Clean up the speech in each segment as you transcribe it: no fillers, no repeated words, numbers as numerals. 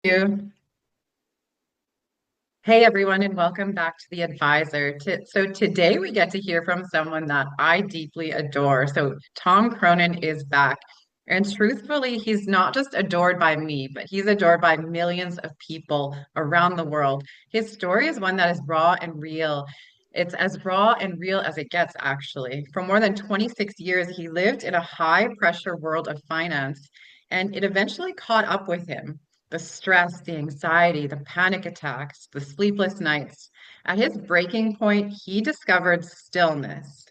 You. Hey everyone, and welcome back to The Advisor. So today we get to hear from someone that I deeply adore. So Tom Cronin is back. And truthfully, he's not just adored by me, but he's adored by millions of people around the world. His story is one that is raw and real. It's as raw and real as it gets, actually. For more than 26 years, he lived in a high pressure world of finance, and it eventually caught up with him, the stress, the anxiety, the panic attacks, the sleepless nights. At his breaking point, he discovered stillness.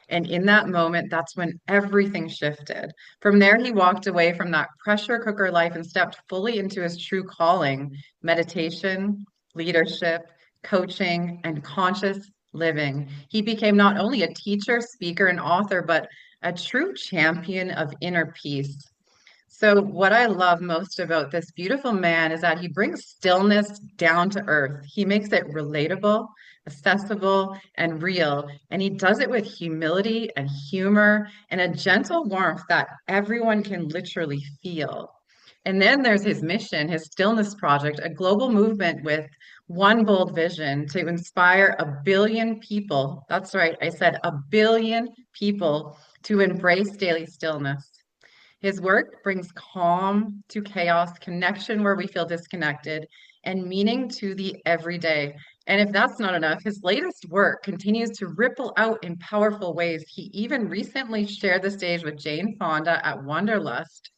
And in that moment, that's when everything shifted. From there, he walked away from that pressure cooker life and stepped fully into his true calling: meditation, leadership, coaching, and conscious living. He became not only a teacher, speaker, and author, but a true champion of inner peace. So, what I love most about this beautiful man is that he brings stillness down to earth. He makes it relatable, accessible, and real. And he does it with humility and humor and a gentle warmth that everyone can literally feel. And then there's his mission, his Stillness Project, a global movement with one bold vision to inspire a billion people. That's right, I said a billion people to embrace daily stillness. His work brings calm to chaos, connection where we feel disconnected, and meaning to the everyday. And if that's not enough, his latest work continues to ripple out in powerful ways. He even recently shared the stage with Jane Fonda at Wanderlust,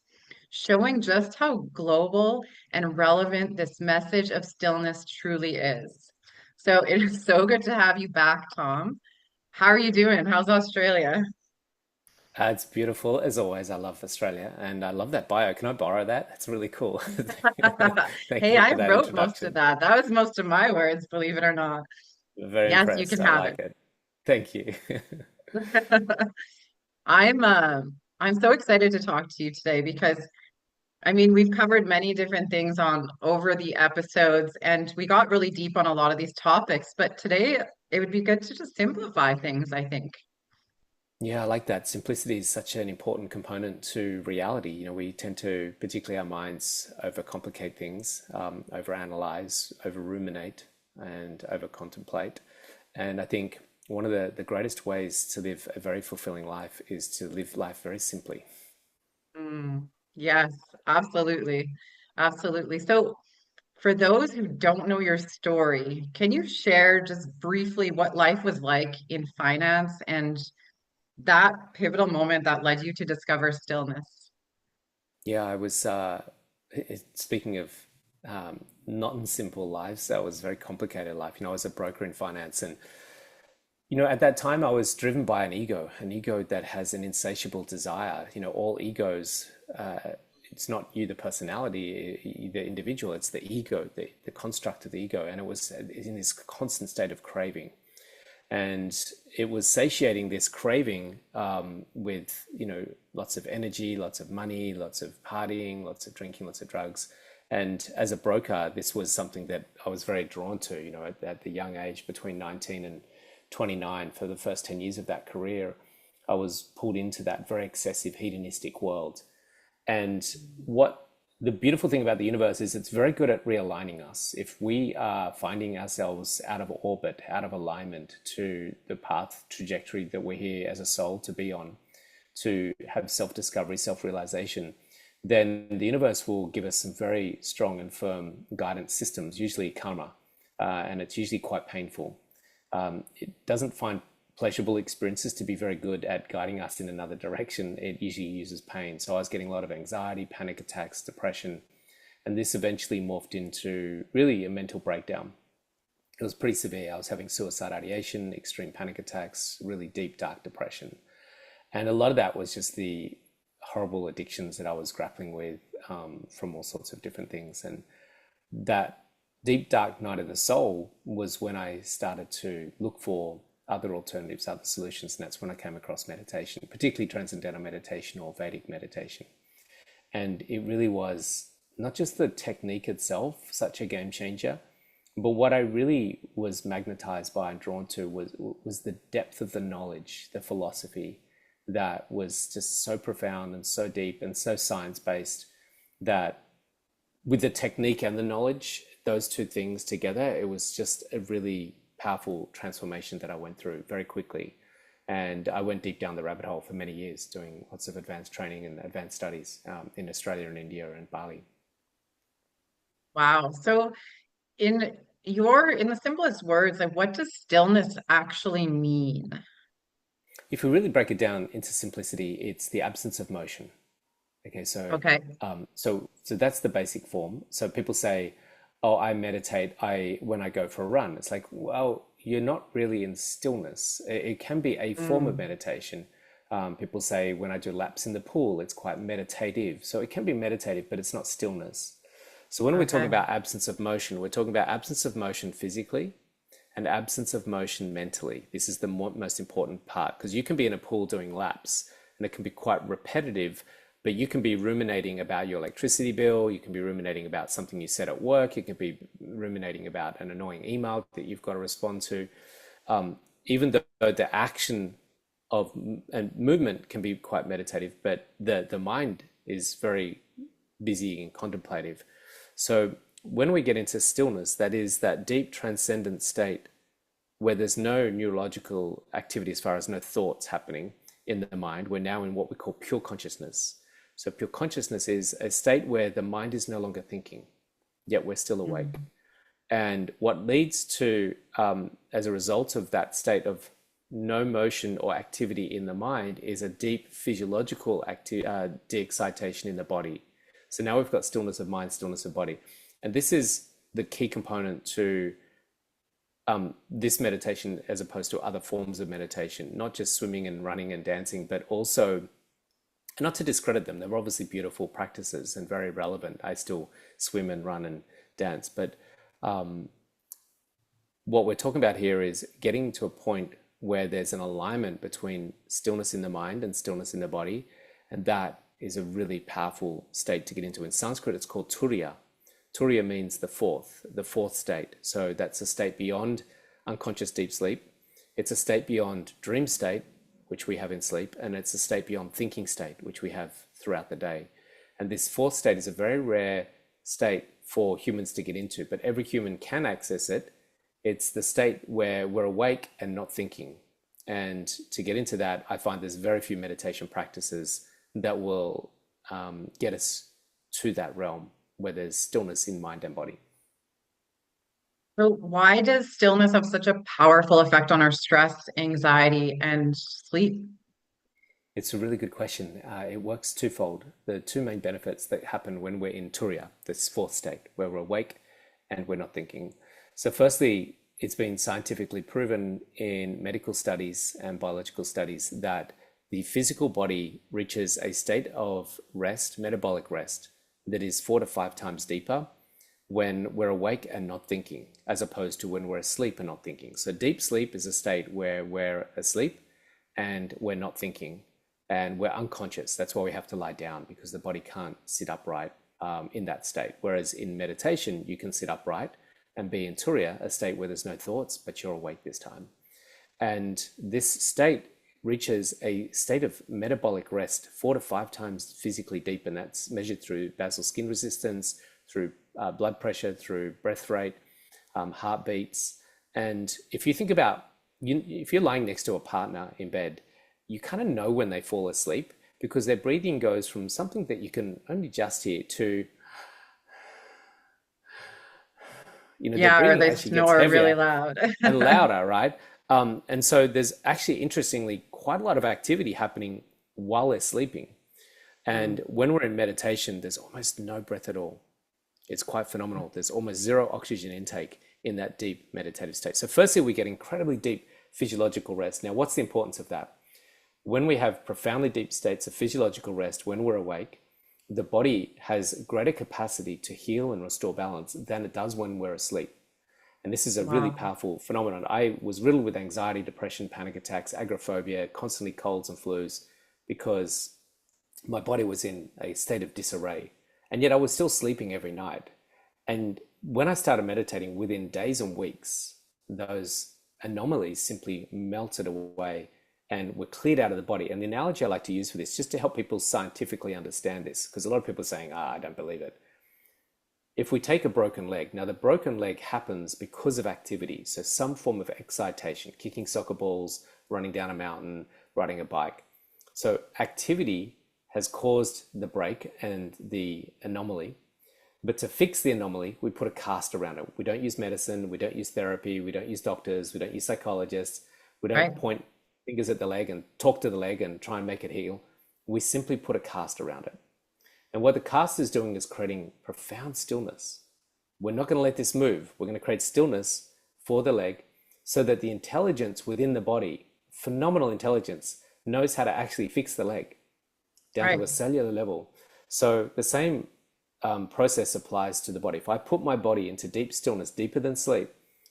showing just how global and relevant this message of stillness truly is. So it is so good to have you back, Tom. How are you doing? How's Australia? It's beautiful as always. I love Australia and I love that bio. Can I borrow that? That's really cool. Thank Hey, you I for that wrote most of introduction. that. That was most of my words, believe it or not. Very Yes, you can impressed. I have it. like it. Thank you. I'm uh I'm so excited to talk to you today because I mean we've covered many different things on over the episodes and we got really deep on a lot of these topics, but today it would be good to just simplify things, I think. Yeah, I like that. Simplicity is such an important component to reality. We tend to, particularly our minds, overcomplicate things, overanalyze, over ruminate, and over contemplate. And I think one of the greatest ways to live a very fulfilling life is to live life very simply. Mm, yes, absolutely. Absolutely. So for those who don't know your story, can you share just briefly what life was like in finance and that pivotal moment that led you to discover stillness? Yeah, I was speaking of not in simple lives, that was a very complicated life. I was a broker in finance, and at that time I was driven by an ego that has an insatiable desire. All egos, it's not you, the personality, the individual, it's the ego, the construct of the ego, and it was in this constant state of craving, and it was satiating this craving with lots of energy, lots of money, lots of partying, lots of drinking, lots of drugs. And as a broker, this was something that I was very drawn to. At the young age between 19 and 29, for the first 10 years of that career, I was pulled into that very excessive hedonistic world. And what the beautiful thing about the universe is it's very good at realigning us. If we are finding ourselves out of orbit, out of alignment to the path trajectory that we're here as a soul to be on, to have self-discovery, self-realization, then the universe will give us some very strong and firm guidance systems, usually karma, and it's usually quite painful. It doesn't find pleasurable experiences to be very good at guiding us in another direction. It usually uses pain. So I was getting a lot of anxiety, panic attacks, depression, and this eventually morphed into really a mental breakdown. It was pretty severe. I was having suicide ideation, extreme panic attacks, really deep, dark depression. And a lot of that was just the horrible addictions that I was grappling with from all sorts of different things. And that deep dark night of the soul was when I started to look for other alternatives, other solutions, and that's when I came across meditation, particularly transcendental meditation or Vedic meditation. And it really was not just the technique itself, such a game changer, but what I really was magnetized by and drawn to was the depth of the knowledge, the philosophy that was just so profound and so deep and so science based that with the technique and the knowledge, those two things together, it was just a really powerful transformation that I went through very quickly. And I went deep down the rabbit hole for many years, doing lots of advanced training and advanced studies in Australia and India and Bali. Wow. So in the simplest words, like what does stillness actually mean? If we really break it down into simplicity, it's the absence of motion. Okay, so Okay. so that's the basic form. So people say, "Oh, I meditate. I when I go for a run." It's like, well, you're not really in stillness. It can be a form of Mm, meditation. People say when I do laps in the pool, it's quite meditative. So it can be meditative, but it's not stillness. So when we're talking okay. about absence of motion, we're talking about absence of motion physically and absence of motion mentally. This is the most important part because you can be in a pool doing laps and it can be quite repetitive, but you can be ruminating about your electricity bill. You can be ruminating about something you said at work. You can be ruminating about an annoying email that you've got to respond to. Even though the action of and movement can be quite meditative, but the mind is very busy and contemplative. So when we get into stillness, that is that deep transcendent state where there's no neurological activity as far as no thoughts happening in the mind. We're now in what we call pure consciousness. So pure consciousness is a state where the mind is no longer thinking, yet we're still awake. Mm. And what leads to, as a result of that state of no motion or activity in the mind, is a deep physiological de-excitation in the body. So now we've got stillness of mind, stillness of body. And this is the key component to this meditation as opposed to other forms of meditation, not just swimming and running and dancing, but also, not to discredit them, they're obviously beautiful practices and very relevant. I still swim and run and dance, but what we're talking about here is getting to a point where there's an alignment between stillness in the mind and stillness in the body. And that is a really powerful state to get into. In Sanskrit, it's called Turiya. Turiya means the fourth state. So that's a state beyond unconscious deep sleep. It's a state beyond dream state, which we have in sleep, and it's a state beyond thinking state, which we have throughout the day. And this fourth state is a very rare state for humans to get into, but every human can access it. It's the state where we're awake and not thinking. And to get into that, I find there's very few meditation practices that will get us to that realm where there's stillness in mind and body. So why does stillness have such a powerful effect on our stress, anxiety, and sleep? It's a really good question. It works twofold. The two main benefits that happen when we're in Turiya, this fourth state, where we're awake and we're not thinking. So, firstly, it's been scientifically proven in medical studies and biological studies that the physical body reaches a state of rest, metabolic rest, that is 4 to 5 times deeper when we're awake and not thinking, as opposed to when we're asleep and not thinking. So, deep sleep is a state where we're asleep and we're not thinking and we're unconscious. That's why we have to lie down because the body can't sit upright in that state. Whereas in meditation, you can sit upright and be in Turiya, a state where there's no thoughts, but you're awake this time. And this state reaches a state of metabolic rest 4 to 5 times physically deep, and that's measured through basal skin resistance, through blood pressure, through breath rate, heartbeats. And if you think about, if you're lying next to a partner in bed, you kind of know when they fall asleep because their breathing goes from something that you can only just hear to, their Yeah, or breathing they actually gets snore really heavier loud. and louder, right? And so there's actually, interestingly, quite a lot of activity happening while they're sleeping. And Mm. when we're in meditation, there's almost no breath at all. It's quite phenomenal. There's almost zero oxygen intake in that deep meditative state. So, firstly, we get incredibly deep physiological rest. Now, what's the importance of that? When we have profoundly deep states of physiological rest, when we're awake, the body has greater capacity to heal and restore balance than it does when we're asleep. And this is a really Wow. powerful phenomenon. I was riddled with anxiety, depression, panic attacks, agoraphobia, constantly colds and flus because my body was in a state of disarray. And yet I was still sleeping every night. And when I started meditating, within days and weeks, those anomalies simply melted away and were cleared out of the body. And the analogy I like to use for this, just to help people scientifically understand this, because a lot of people are saying, I don't believe it. If we take a broken leg, now the broken leg happens because of activity. So some form of excitation, kicking soccer balls, running down a mountain, riding a bike. So activity has caused the break and the anomaly. But to fix the anomaly, we put a cast around it. We don't use medicine, we don't use therapy, we don't use doctors, we don't use psychologists, we don't Right. point fingers at the leg and talk to the leg and try and make it heal. We simply put a cast around it. And what the cast is doing is creating profound stillness. We're not going to let this move. We're going to create stillness for the leg so that the intelligence within the body, phenomenal intelligence, knows how to actually fix the leg down to Right. a cellular level. So the same process applies to the body. If I put my body into deep stillness, deeper than sleep,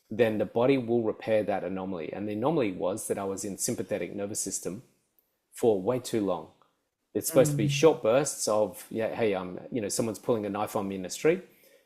then the body will repair that anomaly. And the anomaly was that I was in sympathetic nervous system for way too long. It's supposed to be Mm. short bursts of, yeah, hey, someone's pulling a knife on me in the street,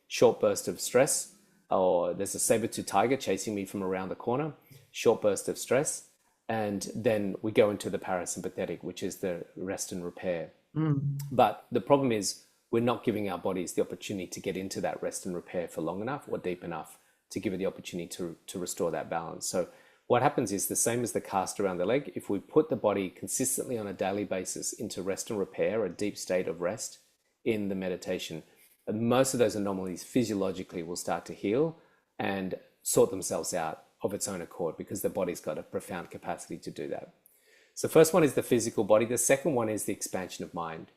short burst of stress, or there's a saber-tooth tiger chasing me from around the corner, short burst of stress, and then we go into the parasympathetic, which is the rest and repair. Mm. But the problem is we're not giving our bodies the opportunity to get into that rest and repair for long enough or deep enough to give it the opportunity to restore that balance. So what happens is the same as the cast around the leg. If we put the body consistently on a daily basis into rest and repair, a deep state of rest in the meditation, most of those anomalies physiologically will start to heal and sort themselves out of its own accord because the body's got a profound capacity to do that. So first one is the physical body. The second one is the expansion of mind.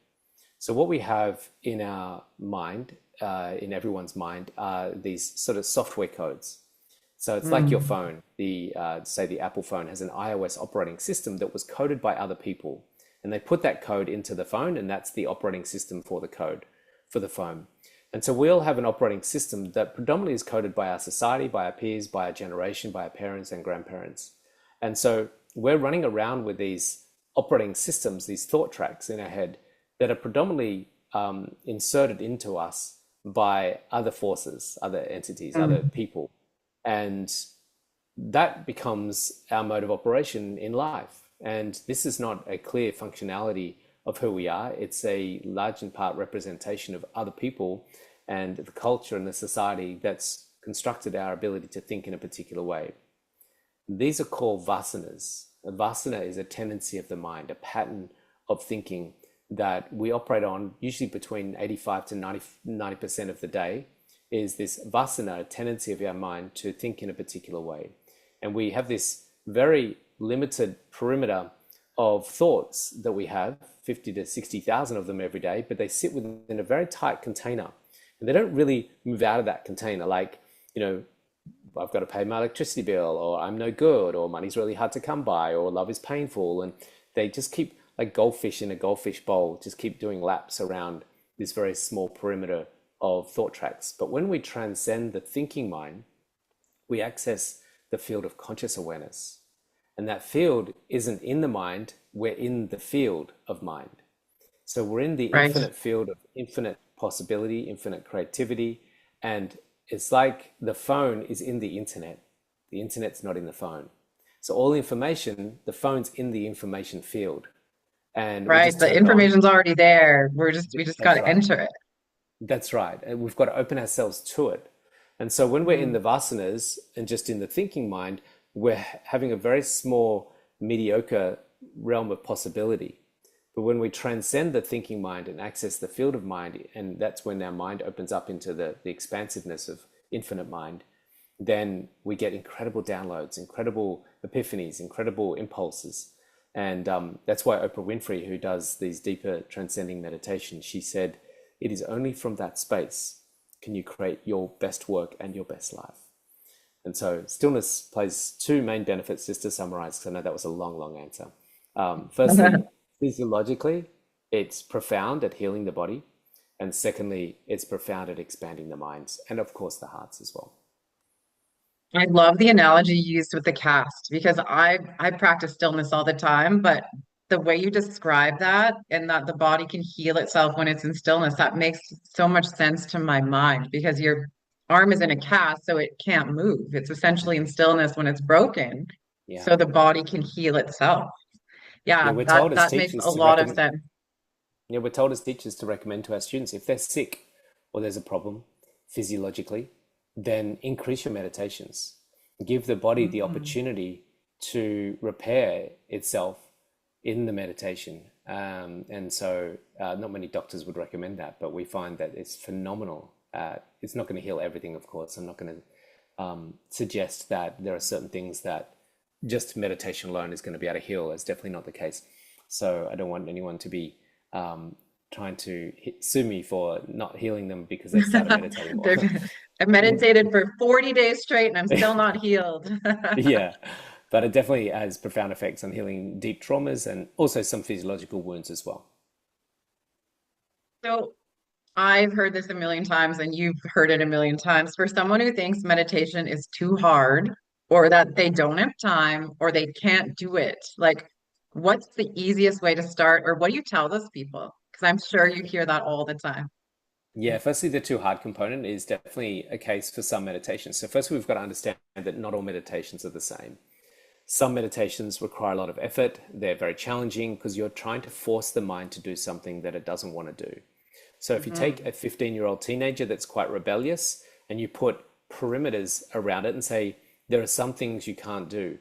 So what we have in our mind, in everyone's mind, are these sort of software codes. So it's like your Mm. phone. Say the Apple phone has an iOS operating system that was coded by other people, and they put that code into the phone, and that's the operating system for the code for the phone. And so we all have an operating system that predominantly is coded by our society, by our peers, by our generation, by our parents and grandparents. And so we're running around with these operating systems, these thought tracks in our head that are predominantly inserted into us by other forces, other entities, other Mm. people. And that becomes our mode of operation in life. And this is not a clear functionality of who we are. It's a large in part representation of other people and the culture and the society that's constructed our ability to think in a particular way. These are called vasanas. A vasana is a tendency of the mind, a pattern of thinking that we operate on usually between 85 to 90% of the day is this vasana, a tendency of our mind to think in a particular way. And we have this very limited perimeter of thoughts that we have, 50 to 60,000 of them every day, but they sit within a very tight container. And they don't really move out of that container. Like, you know, I've got to pay my electricity bill, or I'm no good, or money's really hard to come by, or love is painful. And they just keep, like goldfish in a goldfish bowl, just keep doing laps around this very small perimeter of thought tracks. But when we transcend the thinking mind, we access the field of conscious awareness. And that field isn't in the mind, we're in the field of mind. So we're in the Right. infinite field of infinite possibility, infinite creativity. And it's like the phone is in the internet. The internet's not in the phone. So all information, the phone's in the information field. And we Right. just The turn it on. information's already there. We just got That's to right. enter it. That's right. And we've got to open ourselves to it. And so when we're in the Mm. vasanas and just in the thinking mind, we're having a very small, mediocre realm of possibility. But when we transcend the thinking mind and access the field of mind, and that's when our mind opens up into the expansiveness of infinite mind, then we get incredible downloads, incredible epiphanies, incredible impulses. And that's why Oprah Winfrey, who does these deeper transcending meditations, she said, it is only from that space can you create your best work and your best life. And so stillness plays two main benefits, just to summarize, because I know that was a long, long answer. Firstly, physiologically, it's profound at healing the body. And secondly, it's profound at expanding the minds and, of course, the hearts as well. I love the analogy you used with the cast because I practice stillness all the time, but the way you describe that and that the body can heal itself when it's in stillness, that makes so much sense to my mind because your arm is in a cast, so it can't move. It's essentially in stillness when it's broken, Yeah. so the body can heal itself. Yeah, Yeah, we're that told as that makes teachers a to lot of recommend, sense. yeah, we're told as teachers to recommend to our students if they're sick or there's a problem, physiologically, then increase your meditations. Give the body the Mhm. opportunity to repair itself in the meditation. And so, not many doctors would recommend that, but we find that it's phenomenal. It's not going to heal everything, of course. I'm not going to suggest that there are certain things that just meditation alone is going to be able to heal. That's definitely not the case. So I don't want anyone to be trying to sue me for not healing them because they started meditating more. I meditated for 40 days straight and I'm still not healed. Yeah, but it definitely has profound effects on healing deep traumas and also some physiological wounds as well. So I've heard this a million times and you've heard it a million times. For someone who thinks meditation is too hard or that they don't have time or they can't do it, like what's the easiest way to start or what do you tell those people? Because I'm sure you hear that all the time. Yeah, firstly, the too hard component is definitely a case for some meditations. So, first, we've got to understand that not all meditations are the same. Some meditations require a lot of effort. They're very challenging because you're trying to force the mind to do something that it doesn't want to do. So, if you take Hmm. a 15-year-old teenager that's quite rebellious and you put perimeters around it and say, there are some things you can't do.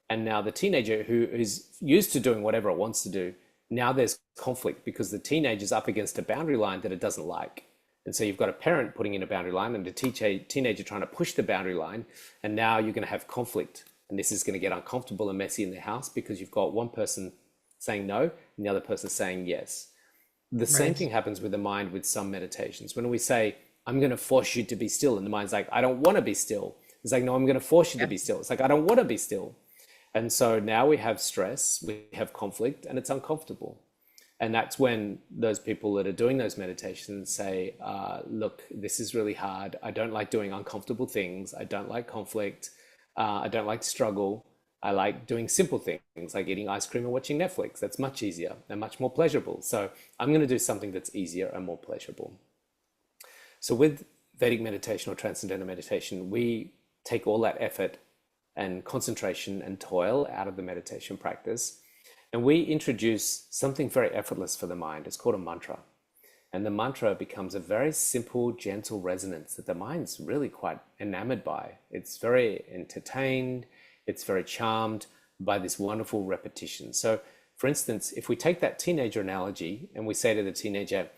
And now the teenager who is used to doing whatever it wants to do, now there's conflict because the teenager's up against a boundary line that it doesn't like. And so you've got a parent putting in a boundary line and a teenager trying to push the boundary line. And now you're going to have conflict. And this is going to get uncomfortable and messy in the house because you've got one person saying no and the other person saying yes. The same Right. thing happens with the mind with some meditations. When we say, I'm going to force you to be still, and the mind's like, I don't want to be still. It's like, no, I'm going to force you to Yeah. be still. It's like, I don't want to be still. And so now we have stress, we have conflict, and it's uncomfortable. And that's when those people that are doing those meditations say, look, this is really hard. I don't like doing uncomfortable things. I don't like conflict. I don't like struggle. I like doing simple things like eating ice cream and watching Netflix. That's much easier and much more pleasurable. So I'm going to do something that's easier and more pleasurable. So with Vedic meditation or transcendental meditation, we take all that effort and concentration and toil out of the meditation practice. And we introduce something very effortless for the mind. It's called a mantra. And the mantra becomes a very simple, gentle resonance that the mind's really quite enamored by. It's very entertained, it's very charmed by this wonderful repetition. So, for instance, if we take that teenager analogy and we say to the teenager,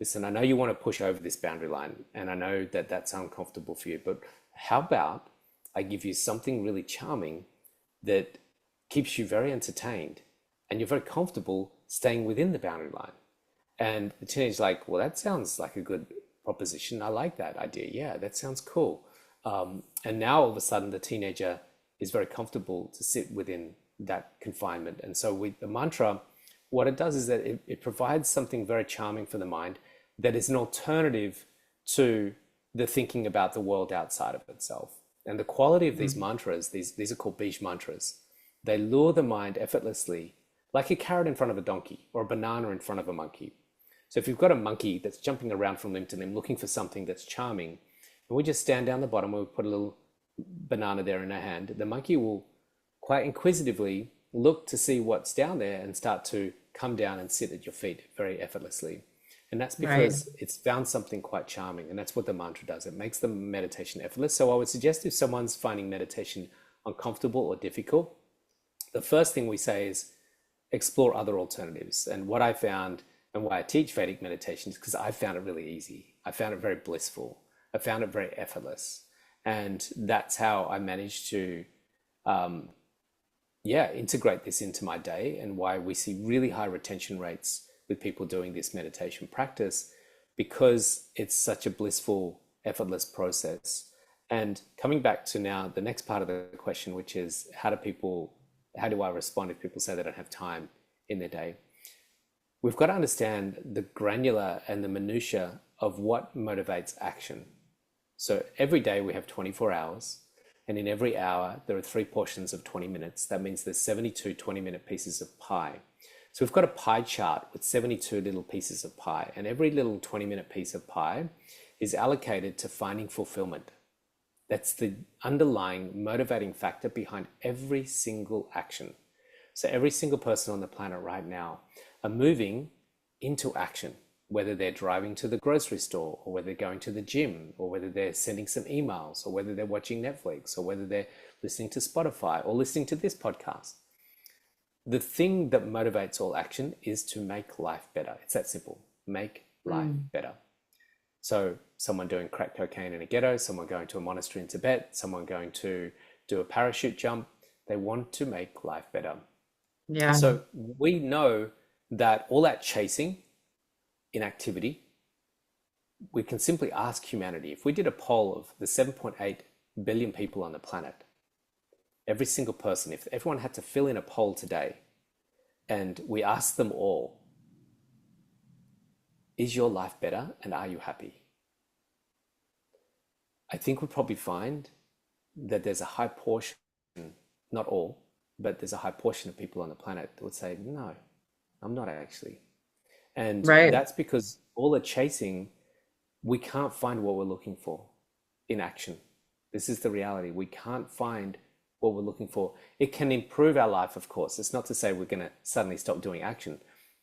listen, I know you want to push over this boundary line, and I know that that's uncomfortable for you, but how about I give you something really charming that keeps you very entertained and you're very comfortable staying within the boundary line? And the teenager's like, well, that sounds like a good proposition. I like that idea. Yeah, that sounds cool. And now all of a sudden, the teenager is very comfortable to sit within that confinement. And so, with the mantra, what it does is that it provides something very charming for the mind that is an alternative to the thinking about the world outside of itself. And the quality of these Mhm. mantras, these are called bij mantras, they lure the mind effortlessly, like a carrot in front of a donkey or a banana in front of a monkey. So if you've got a monkey that's jumping around from limb to limb looking for something that's charming, and we just stand down the bottom and we put a little banana there in our hand, the monkey will quite inquisitively look to see what's down there and start to come down and sit at your feet very effortlessly. And that's Right. because it's found something quite charming. And that's what the mantra does. It makes the meditation effortless. So I would suggest if someone's finding meditation uncomfortable or difficult, the first thing we say is explore other alternatives. And what I found and why I teach Vedic meditation is because I found it really easy. I found it very blissful. I found it very effortless. And that's how I managed to, integrate this into my day and why we see really high retention rates with people doing this meditation practice because it's such a blissful, effortless process. And coming back to now the next part of the question, which is how do I respond if people say they don't have time in their day? We've got to understand the granular and the minutia of what motivates action. So every day we have 24 hours, and in every hour there are three portions of 20 minutes. That means there's 72 20-minute pieces of pie. So we've got a pie chart with 72 little pieces of pie, and every little 20-minute piece of pie is allocated to finding fulfillment. That's the underlying motivating factor behind every single action. So every single person on the planet right now are moving into action. whether they're driving to the grocery store, or whether they're going to the gym, or whether they're sending some emails, or whether they're watching Netflix, or whether they're listening to Spotify or listening to this podcast. The thing that motivates all action is to make life better. It's that simple. Make life Mm. better. So someone doing crack cocaine in a ghetto, someone going to a monastery in Tibet, someone going to do a parachute jump, they want to make life better. Yeah. So we know that all that chasing, inactivity, we can simply ask humanity. If we did a poll of the 7.8 billion people on the planet, every single person, if everyone had to fill in a poll today, and we asked them all, is your life better and are you happy? I think we'd probably find that there's a high portion, not all, but there's a high portion of people on the planet that would say, no, I'm not actually. And Right. that's because all the chasing, we can't find what we're looking for in action. This is the reality. We can't find what we're looking for. It can improve our life, of course. It's not to say we're going to suddenly stop doing action.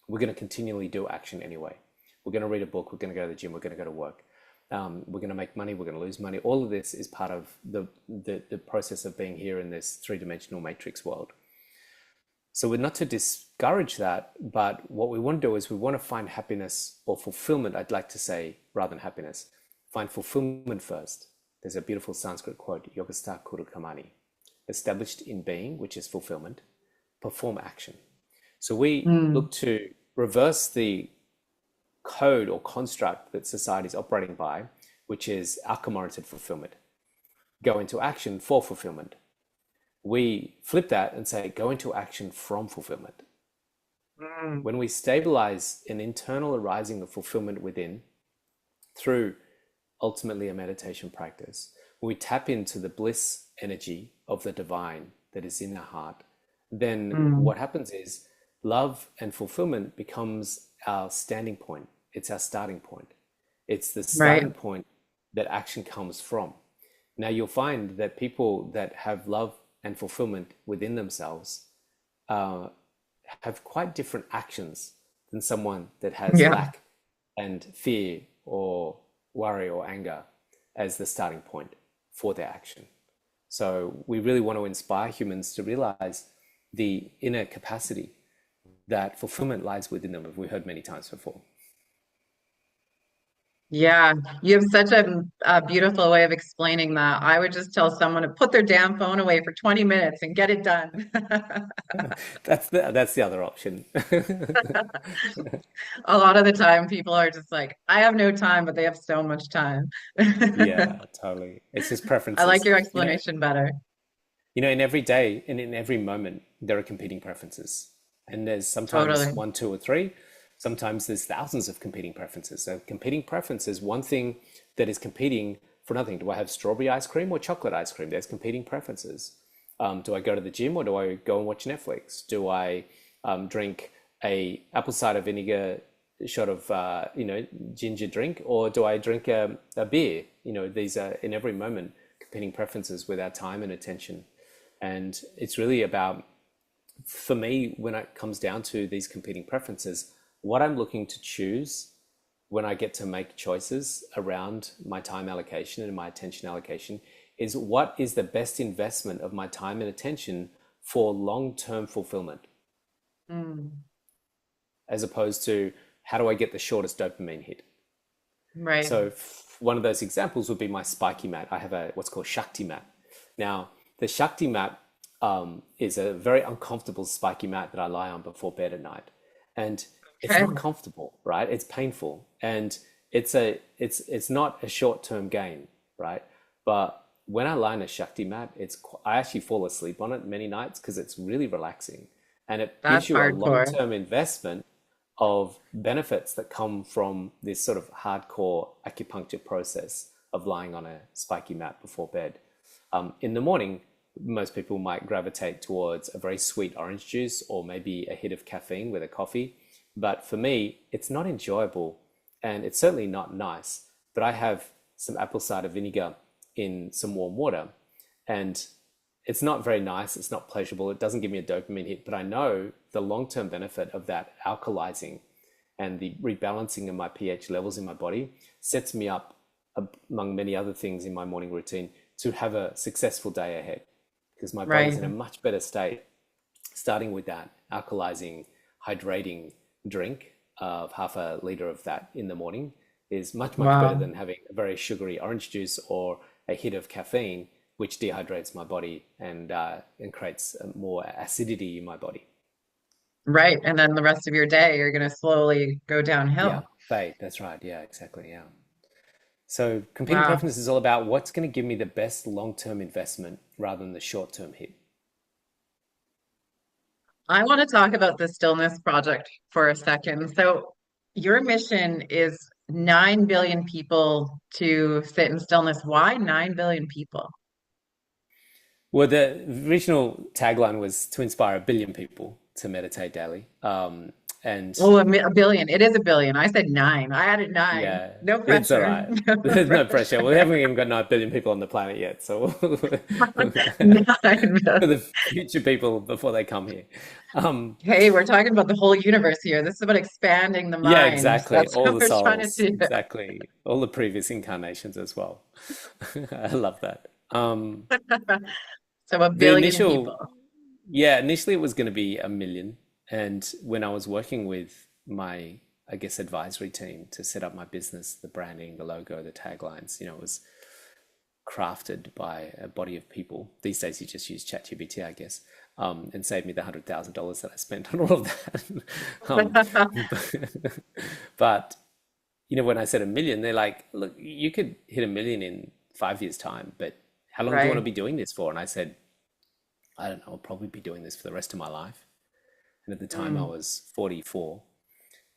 We're going to continually do action anyway. We're going to read a book. We're going to go to the gym. We're going to go to work. We're going to make money. We're going to lose money. All of this is part of the process of being here in this three-dimensional matrix world. So we're not to discourage that, but what we want to do is we want to find happiness or fulfillment, I'd like to say, rather than happiness. Find fulfillment first. There's a beautiful Sanskrit quote, Yogastha Kuru Kamani, established in being, which is fulfillment, perform action. So we Mm. look to reverse the code or construct that society is operating by, which is outcome-oriented fulfillment. Go into action for fulfillment. We flip that and say, go into action from fulfillment. Mm. When we stabilize an internal arising of fulfillment within through ultimately a meditation practice, when we tap into the bliss energy of the divine that is in our heart, then Mm. what happens is love and fulfillment becomes our standing point. It's our starting point. It's the Right. starting point that action comes from. Now you'll find that people that have love and fulfillment within themselves uh, have quite different actions than someone that has Yeah. lack and fear or worry or anger as the starting point for their action. So we really want to inspire humans to realize the inner capacity that fulfillment lies within them, as we heard many times before. Yeah. You have such a beautiful way of explaining that. I would just tell someone to put their damn phone away for 20 minutes and get it done. That's the other option. A lot of the time, people are just like, I have no time, but they have so much time. Yeah, totally. It's just I like preferences. your You know, explanation better. in every day and in every moment, there are competing preferences. And there's sometimes Totally. one, two, or three. Sometimes there's thousands of competing preferences. So competing preferences, one thing that is competing for nothing. Do I have strawberry ice cream or chocolate ice cream? There's competing preferences. Do I go to the gym or do I go and watch Netflix? Do I drink a apple cider vinegar shot of ginger drink, or do I drink a beer? These are in every moment competing preferences with our time and attention. And it's really about, for me, when it comes down to these competing preferences, what I'm looking to choose when I get to make choices around my time allocation and my attention allocation is what is the best investment of my time and attention for long-term fulfillment, Mm. as opposed to how do I get the shortest dopamine hit. Right. So one of those examples would be my spiky mat. I have a what's called Shakti mat. Now, the Shakti mat is a very uncomfortable spiky mat that I lie on before bed at night, and it's Okay. not comfortable, right? It's painful, and it's not a short-term gain, right? But when I lie on a Shakti mat, I actually fall asleep on it many nights because it's really relaxing, and it That's gives you a hardcore. long-term investment of benefits that come from this sort of hardcore acupuncture process of lying on a spiky mat before bed. In the morning, most people might gravitate towards a very sweet orange juice or maybe a hit of caffeine with a coffee. But for me, it's not enjoyable and it's certainly not nice. But I have some apple cider vinegar in some warm water, and it's not very nice. It's not pleasurable. It doesn't give me a dopamine hit, but I know the long term benefit of that alkalizing and the rebalancing of my pH levels in my body sets me up, among many other things in my morning routine, to have a successful day ahead because my body's Right. in a much better state. Starting with that alkalizing, hydrating drink of half a liter of that in the morning is much, much better Wow. than having a very sugary orange juice or a hit of caffeine, which dehydrates my body and creates more acidity in my body. Right. And then the rest of your day, you're going to slowly go Yeah, downhill. fade. That's right. Yeah, exactly. Yeah. So competing Wow. preference is all about what's going to give me the best long-term investment rather than the short-term hit. I want to talk about the Stillness project for a second. So, your mission is 9 billion people to sit in stillness. Why 9 billion people? Well, the original tagline was to inspire a billion people to meditate daily. And Oh, a billion. It is a billion. I said nine. I added nine. yeah, No it's all pressure. right. No There's no pressure. We pressure. haven't even got 9 billion people on the planet yet. So Nine for billion. the future people before they come here. Um, Hey, we're talking about the whole universe here. This is about expanding the yeah, mind. exactly. That's All what the we're trying to souls, do. exactly. All the previous incarnations as well. I love that. So a The billion people. initial, yeah, initially it was going to be a million. And when I was working with my, I guess, advisory team to set up my business, the branding, the logo, the taglines, it was crafted by a body of people. These days you just use ChatGPT, I guess, and saved me the $100,000 that I spent on all of that. um, but, when I said a million, they're like, look, you could hit a million in 5 years' time, but how long do you want to Right. be doing this for? And I said, I don't know, I'll probably be doing this for the rest of my life. And at the time I Mm. was 44,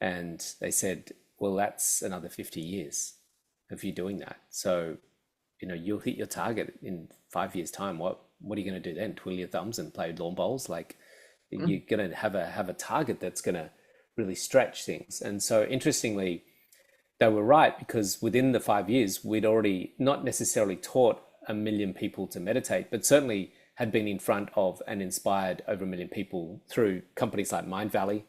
and they said, well, that's another 50 years of you doing that. So, you'll hit your target in 5 years' time. What are you going to do then? Twiddle your thumbs and play lawn bowls? Like you're Mm. going to have a target that's going to really stretch things. And so interestingly, they were right because within the 5 years, we'd already not necessarily taught a million people to meditate, but certainly had been in front of and inspired over a million people through companies like Mind Valley,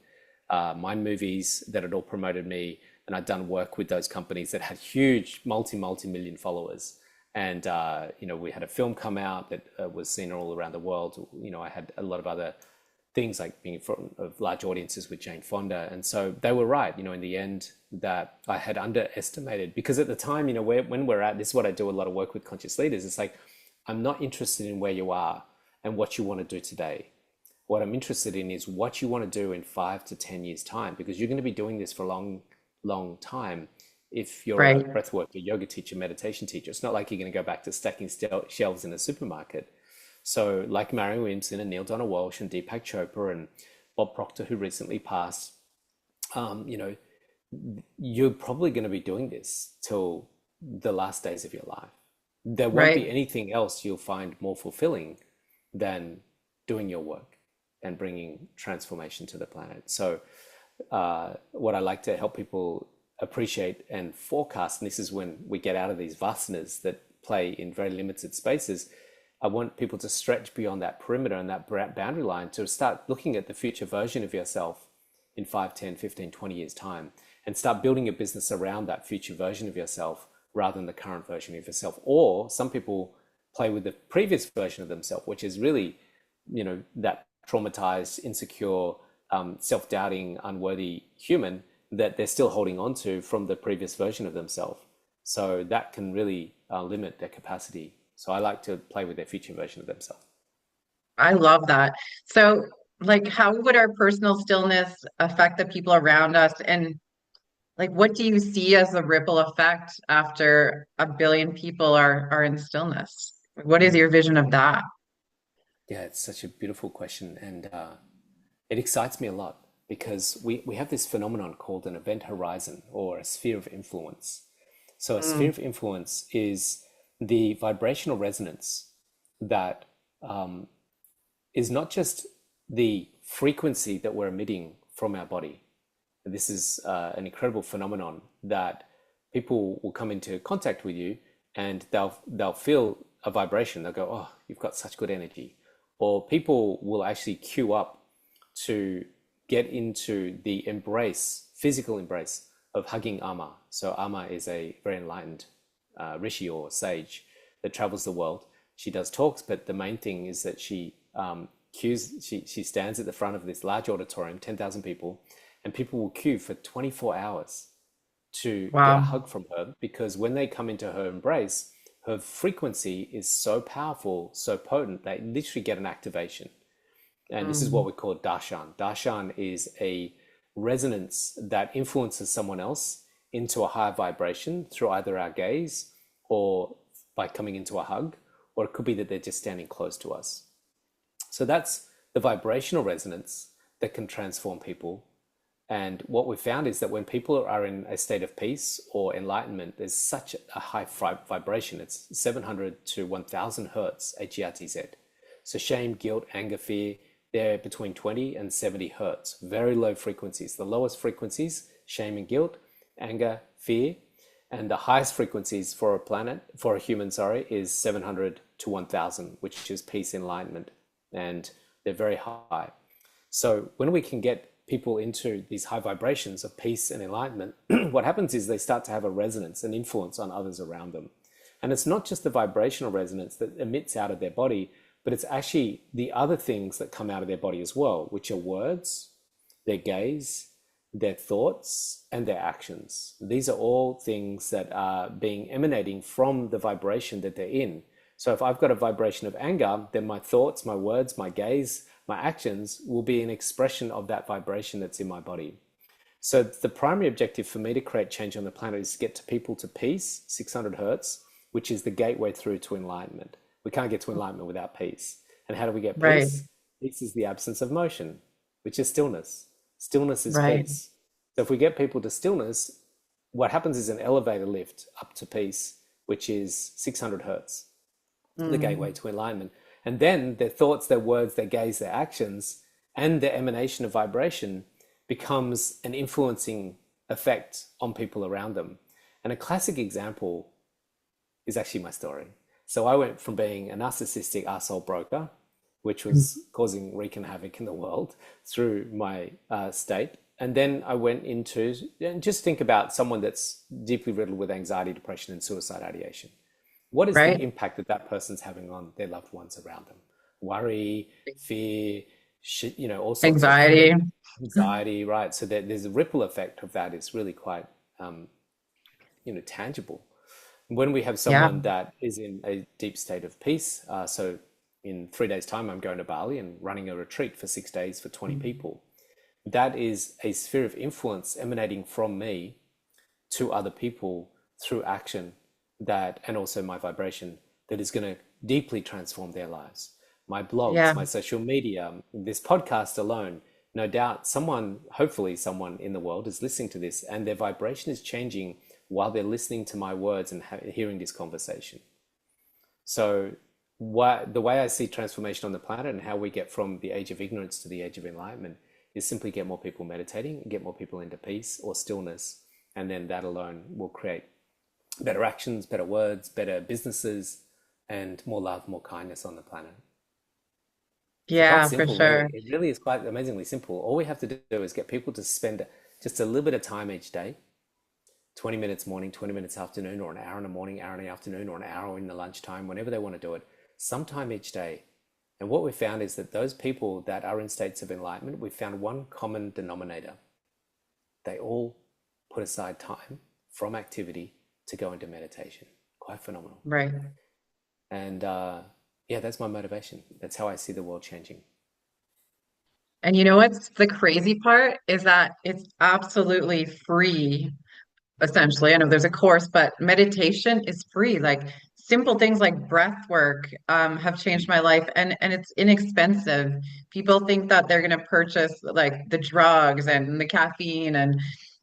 Mind Movies that had all promoted me. And I'd done work with those companies that had huge multi-million followers. And, we had a film come out that was seen all around the world. I had a lot of other things like being in front of large audiences with Jane Fonda. And so they were right, in the end, that I had underestimated. Because at the time, when we're at, this is what I do a lot of work with conscious leaders. It's like, I'm not interested in where you are and what you want to do today. What I'm interested in is what you want to do in 5 to 10 years' time, because you're going to be doing this for a long, long time. If you're a Right. breathwork, a yoga teacher, meditation teacher, it's not like you're going to go back to stacking shelves in a supermarket. So, like Marion Williamson and Neil Donald Walsh and Deepak Chopra and Bob Proctor, who recently passed, um, you know, you're probably going to be doing this till the last days of your life. There won't be Right. anything else you'll find more fulfilling than doing your work and bringing transformation to the planet. So, what I like to help people appreciate and forecast, and this is when we get out of these vasanas that play in very limited spaces. I want people to stretch beyond that perimeter and that boundary line to start looking at the future version of yourself in 5, 10, 15, 20 years' time and start building a business around that future version of yourself rather than the current version of yourself. Or some people play with the previous version of themselves, which is really, that traumatized, insecure, self-doubting, unworthy human that they're still holding on to from the previous version of themselves. So that can really limit their capacity. So I like to play with their future version of themselves. I love that. So, like, how would our personal stillness affect the people around us? And like, what do you see as the ripple effect after a billion people are in stillness? What is your Mm. vision of that? Yeah, it's such a beautiful question. And it excites me a lot because we have this phenomenon called an event horizon or a sphere of influence. So, a sphere Mm. of influence is the vibrational resonance that is not just the frequency that we're emitting from our body. This is an incredible phenomenon that people will come into contact with you and they'll feel a vibration. They'll go, "Oh, you've got such good energy," or people will actually queue up to get into the embrace physical embrace of hugging Ama. So Ama is a very enlightened rishi or sage that travels the world. She does talks, but the main thing is that she stands at the front of this large auditorium, 10,000 people, and people will queue for 24 hours to get a Wow. hug from her, because when they come into her embrace, her frequency is so powerful, so potent, they literally get an activation. And this is what Mm. we call darshan. Darshan is a resonance that influences someone else into a higher vibration through either our gaze or by coming into a hug, or it could be that they're just standing close to us. So that's the vibrational resonance that can transform people. And what we found is that when people are in a state of peace or enlightenment, there's such a high vibration. It's 700 to 1000 hertz, HERTZ. So shame, guilt, anger, fear, they're between 20 and 70 hertz, very low frequencies. The lowest frequencies, shame and guilt, anger, fear, and the highest frequencies for a human, sorry, is 700 to 1000, which is peace, enlightenment, and they're very high. So when we can get people into these high vibrations of peace and enlightenment, what happens is they start to have a resonance and influence on others around them. And it's not just the vibrational resonance that emits out of their body, but it's actually the other things that come out of their body as well, which are words, their gaze, their thoughts, and their actions. These are all things that are being emanating from the vibration that they're in. So if I've got a vibration of anger, then my thoughts, my words, my gaze, my actions will be an expression of that vibration that's in my body. So the primary objective for me to create change on the planet is to get to people to peace, 600 hertz, which is the gateway through to enlightenment. We can't get to enlightenment without peace. And how do we get Right, peace? Peace is the absence of motion, which is stillness. Stillness is right. peace. So if we get people to stillness, what happens is an elevator lift up to peace, which is 600 hertz, the gateway Mm. to enlightenment. And then their thoughts, their words, their gaze, their actions, and their emanation of vibration becomes an influencing effect on people around them. And a classic example is actually my story. So I went from being a narcissistic arsehole broker, which was causing wreaking havoc in the world through my state. And then I went into, and just think about someone that's deeply riddled with anxiety, depression, and suicide ideation. What is the Right. impact that that person's having on their loved ones around them? Worry, fear, shit, all sorts of Anxiety. anxiety, right? So there's a ripple effect of that is really quite, um, tangible. When we have Yeah. someone that is in a deep state of peace, so in 3 days' time, I'm going to Bali and running a retreat for 6 days for 20 people. That is a sphere of influence emanating from me to other people through action that, and also my vibration that is going to deeply transform their lives. My blogs, Yeah. my social media, this podcast alone, no doubt someone, hopefully someone in the world is listening to this and their vibration is changing while they're listening to my words and hearing this conversation. So the way I see transformation on the planet and how we get from the age of ignorance to the age of enlightenment is simply get more people meditating, get more people into peace or stillness, and then that alone will create better actions, better words, better businesses, and more love, more kindness on the planet. So quite Yeah, for simple, really. sure. It really is quite amazingly simple. All we have to do is get people to spend just a little bit of time each day, 20 minutes morning, 20 minutes afternoon, or an hour in the morning, hour in the afternoon, or an hour in the lunchtime, whenever they want to do it, sometime each day. And what we found is that those people that are in states of enlightenment, we found one common denominator. They all put aside time from activity to go into meditation. Quite phenomenal. Right. And yeah, that's my motivation. That's how I see the world changing. And you know what's the crazy part is that it's absolutely free, essentially. I know there's a course, but meditation is free. Like simple things like breath work have changed my life and it's inexpensive. People think that they're going to purchase like the drugs and the caffeine and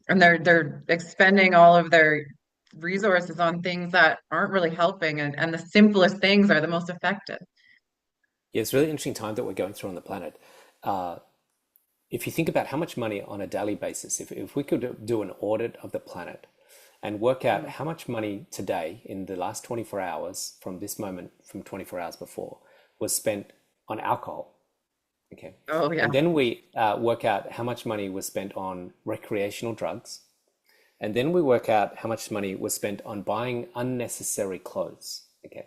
they're expending all of their resources on things that aren't really helping and the simplest things are the most effective. Yeah, it's a really interesting time that we're going through on the planet. Uh, if you think about how much money on a daily basis, if we could do an audit of the planet and work out Mm. how much money today in the last 24 hours from this moment from 24 hours before was spent on alcohol, Okay. Oh And yeah. then we work out how much money was spent on recreational drugs. And then we work out how much money was spent on buying unnecessary clothes. Okay.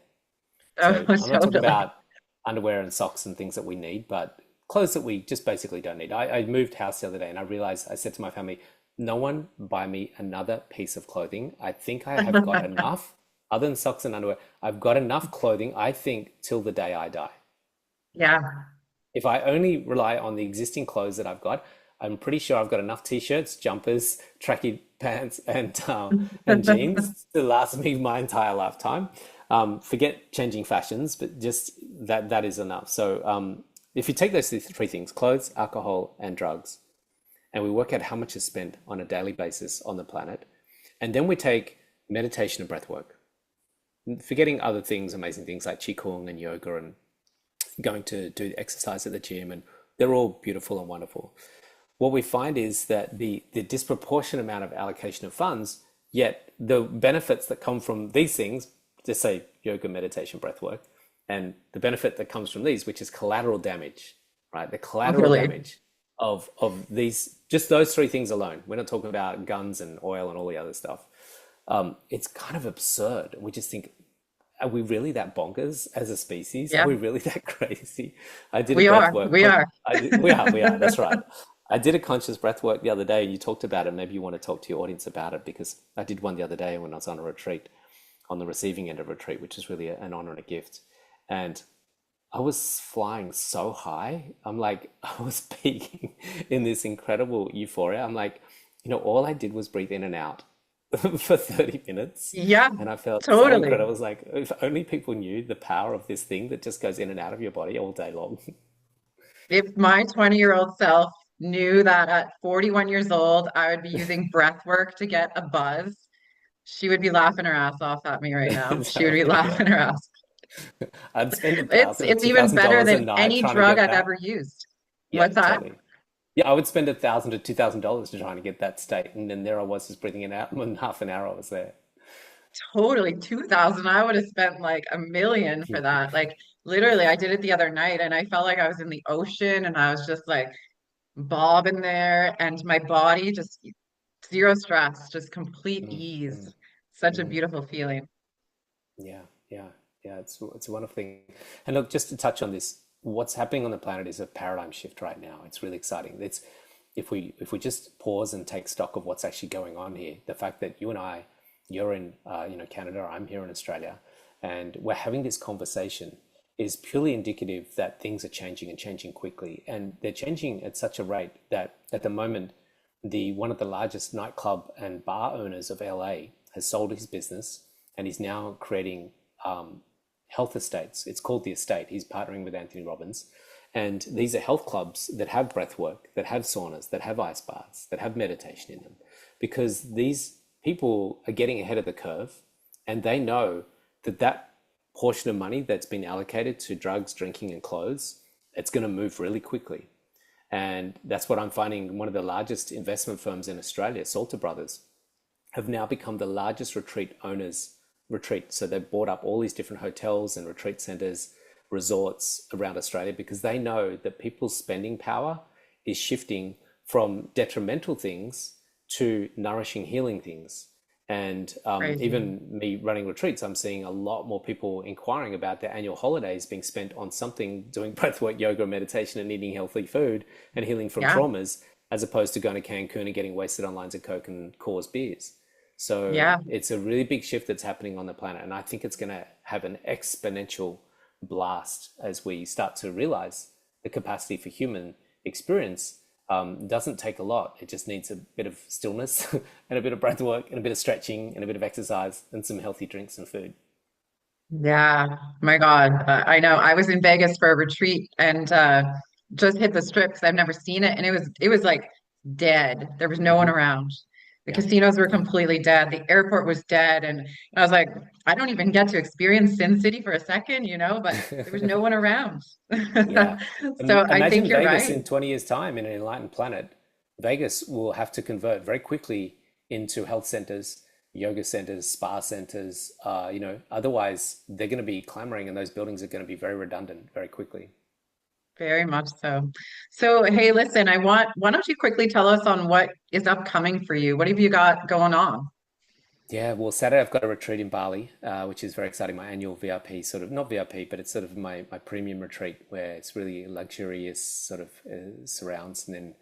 Oh, So I'm not talking totally. about underwear and socks and things that we need, but clothes that we just basically don't need. I moved house the other day and I realized I said to my family, no one buy me another piece of clothing. I think I have got enough, other than socks and underwear. I've got enough clothing, I think, till the day I die. Yeah. If I only rely on the existing clothes that I've got, I'm pretty sure I've got enough t-shirts, jumpers, tracky pants, and jeans to last me my entire lifetime. Forget changing fashions, but just that is enough. So if you take those three things, clothes, alcohol, and drugs, and we work out how much is spent on a daily basis on the planet, and then we take meditation and breath work, forgetting other things, amazing things like qigong and yoga and going to do exercise at the gym, and they're all beautiful and wonderful. What we find is that the disproportionate amount of allocation of funds, yet the benefits that come from these things, just say yoga, meditation, breath work, and the benefit that comes from these, which is collateral damage, right? The collateral Totally. damage of these, just those three things alone. We're not talking about guns and oil and all the other stuff. It's kind of absurd. We just think, are we really that bonkers as a species? Are Yeah. we really that crazy? I did a We breath are. work. We are. We are. That's right. I did a conscious breath work the other day, and you talked about it. Maybe you want to talk to your audience about it because I did one the other day when I was on a retreat, on the receiving end of a retreat, which is really an honor and a gift. And I was flying so high. I'm like, I was peaking in this incredible euphoria. I'm like, all I did was breathe in and out for 30 minutes. Yeah. And I felt so Totally. incredible. I was like, if only people knew the power of this thing that just goes in and out of your body all day long. If my 20-year-old self knew that at 41 years old, I would be using breath work to get a buzz, she would be laughing her ass off at me right now. Is She that would be right? Yeah. laughing her ass. I'd spend a It's thousand or it's two even thousand better dollars a than night any trying to drug get I've ever that. used. Yeah, What's that? totally. Yeah, I would spend $1,000 to $2,000 to trying to get that state, and then there I was just breathing in and out. In half an hour, I was there. Totally 2000. I would have spent like a million for that. Like literally, I did it the other night and I felt like I was in the ocean and I was just like bobbing there and my body just zero stress, just complete Mm, mm, ease. Such a mm. beautiful feeling. Yeah, yeah, yeah. It's a wonderful thing. And look, just to touch on this, what's happening on the planet is a paradigm shift right now. It's really exciting. It's if we just pause and take stock of what's actually going on here, the fact that you and I, you're in Canada, I'm here in Australia, and we're having this conversation is purely indicative that things are changing and changing quickly, and they're changing at such a rate that at the moment, the one of the largest nightclub and bar owners of LA has sold his business and he's now creating health estates. It's called the estate. He's partnering with Anthony Robbins. And these are health clubs that have breath work, that have saunas, that have ice baths, that have meditation in them. Because these people are getting ahead of the curve and they know that that portion of money that's been allocated to drugs, drinking, and clothes, it's going to move really quickly. And that's what I'm finding. One of the largest investment firms in Australia, Salter Brothers, have now become the largest retreat owners retreat. So they've bought up all these different hotels and retreat centers, resorts around Australia because they know that people's spending power is shifting from detrimental things to nourishing, healing things. And Crazy. even me running retreats, I'm seeing a lot more people inquiring about their annual holidays being spent on something, doing breathwork, yoga, meditation, and eating healthy food and healing from Yeah. traumas, as opposed to going to Cancun and getting wasted on lines of Coke and Coors beers. So Yeah. it's a really big shift that's happening on the planet. And I think it's going to have an exponential blast as we start to realize the capacity for human experience doesn't take a lot. It just needs a bit of stillness and a bit of breath work and a bit of stretching and a bit of exercise and some healthy drinks and food. Yeah, my God. I know. I was in Vegas for a retreat and just hit the strip because I've never seen it. And it was like dead. There was no one Hmm. around. The Yeah. casinos were Yeah. completely dead. The airport was dead. And I was like, I don't even get to experience Sin City for a second, but there was no one around. Yeah. So I think Imagine you're Vegas right. in 20 years' time in an enlightened planet. Vegas will have to convert very quickly into health centers, yoga centers, spa centers. Otherwise they're going to be clamoring and those buildings are going to be very redundant very quickly. Very much so. So, hey, listen, why don't you quickly tell us on what is upcoming for you? What have you got going on? Yeah, well, Saturday I've got a retreat in Bali, which is very exciting. My annual VIP sort of, not VIP, but it's sort of my premium retreat where it's really luxurious sort of surrounds, and then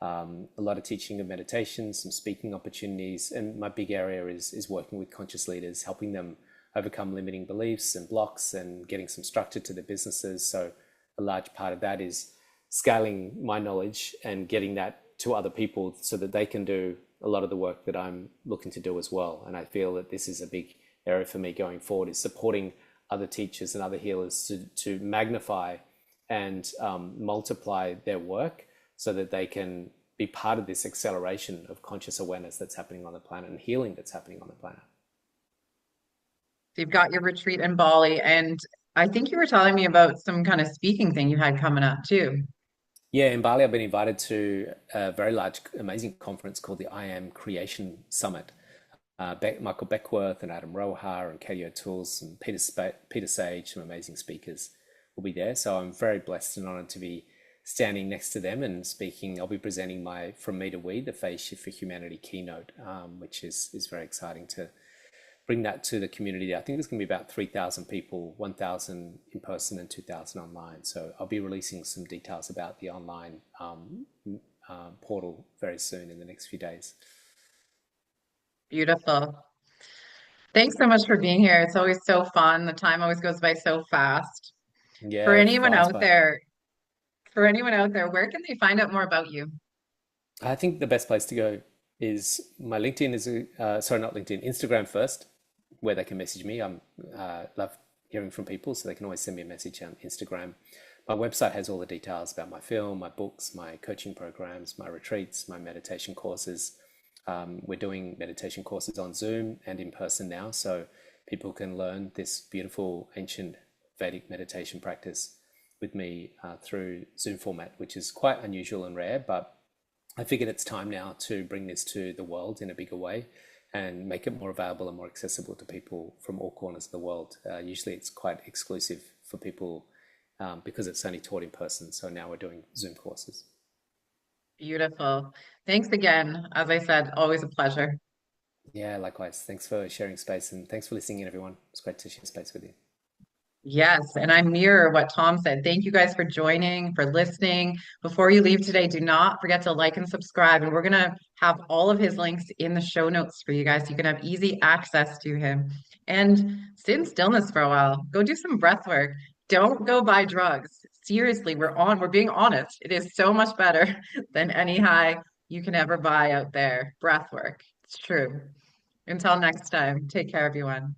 a lot of teaching of meditation, some speaking opportunities, and my big area is working with conscious leaders, helping them overcome limiting beliefs and blocks, and getting some structure to their businesses. So a large part of that is scaling my knowledge and getting that to other people so that they can do a lot of the work that I'm looking to do as well. And I feel that this is a big area for me going forward, is supporting other teachers and other healers to magnify and multiply their work so that they can be part of this acceleration of conscious awareness that's happening on the planet and healing that's happening on the planet. So you've got your retreat in Bali, and I think you were telling me about some kind of speaking thing you had coming up too. Yeah, in Bali, I've been invited to a very large, amazing conference called the I Am Creation Summit. Michael Beckworth and Adam Rohar and Katie O'Toole and Peter Sage, some amazing speakers will be there. So I'm very blessed and honored to be standing next to them and speaking. I'll be presenting my From Me to We, the Phase Shift for Humanity keynote, which is very exciting to bring that to the community. I think there's going to be about 3,000 people, 1,000 in person and 2,000 online. So I'll be releasing some details about the online portal very soon in the next few days. Beautiful. Thanks so much for being here. It's always so fun. The time always goes by so fast. For Yeah, it anyone flies out by. there, for anyone out there, where can they find out more about you? I think the best place to go is my LinkedIn is sorry, not LinkedIn, Instagram first, where they can message me. I'm love hearing from people, so they can always send me a message on Instagram. My website has all the details about my film, my books, my coaching programs, my retreats, my meditation courses. We're doing meditation courses on Zoom and in person now, so people can learn this beautiful ancient Vedic meditation practice with me through Zoom format, which is quite unusual and rare, but I figured it's time now to bring this to the world in a bigger way and make it more available and more accessible to people from all corners of the world. Usually it's quite exclusive for people because it's only taught in person. So now we're doing Zoom courses. Beautiful. Thanks again. As I said, always a pleasure. Yeah, likewise. Thanks for sharing space and thanks for listening in, everyone. It's great to share space with you. Yes, and I mirror what Tom said. Thank you guys for joining, for listening. Before you leave today, do not forget to like and subscribe. And we're going to have all of his links in the show notes for you guys. So you can have easy access to him. And sit in stillness for a while. Go do some breath work. Don't go buy drugs. Seriously, we're being honest. It is so much better than any high you can ever buy out there. Breath work. It's true. Until next time, take care, everyone.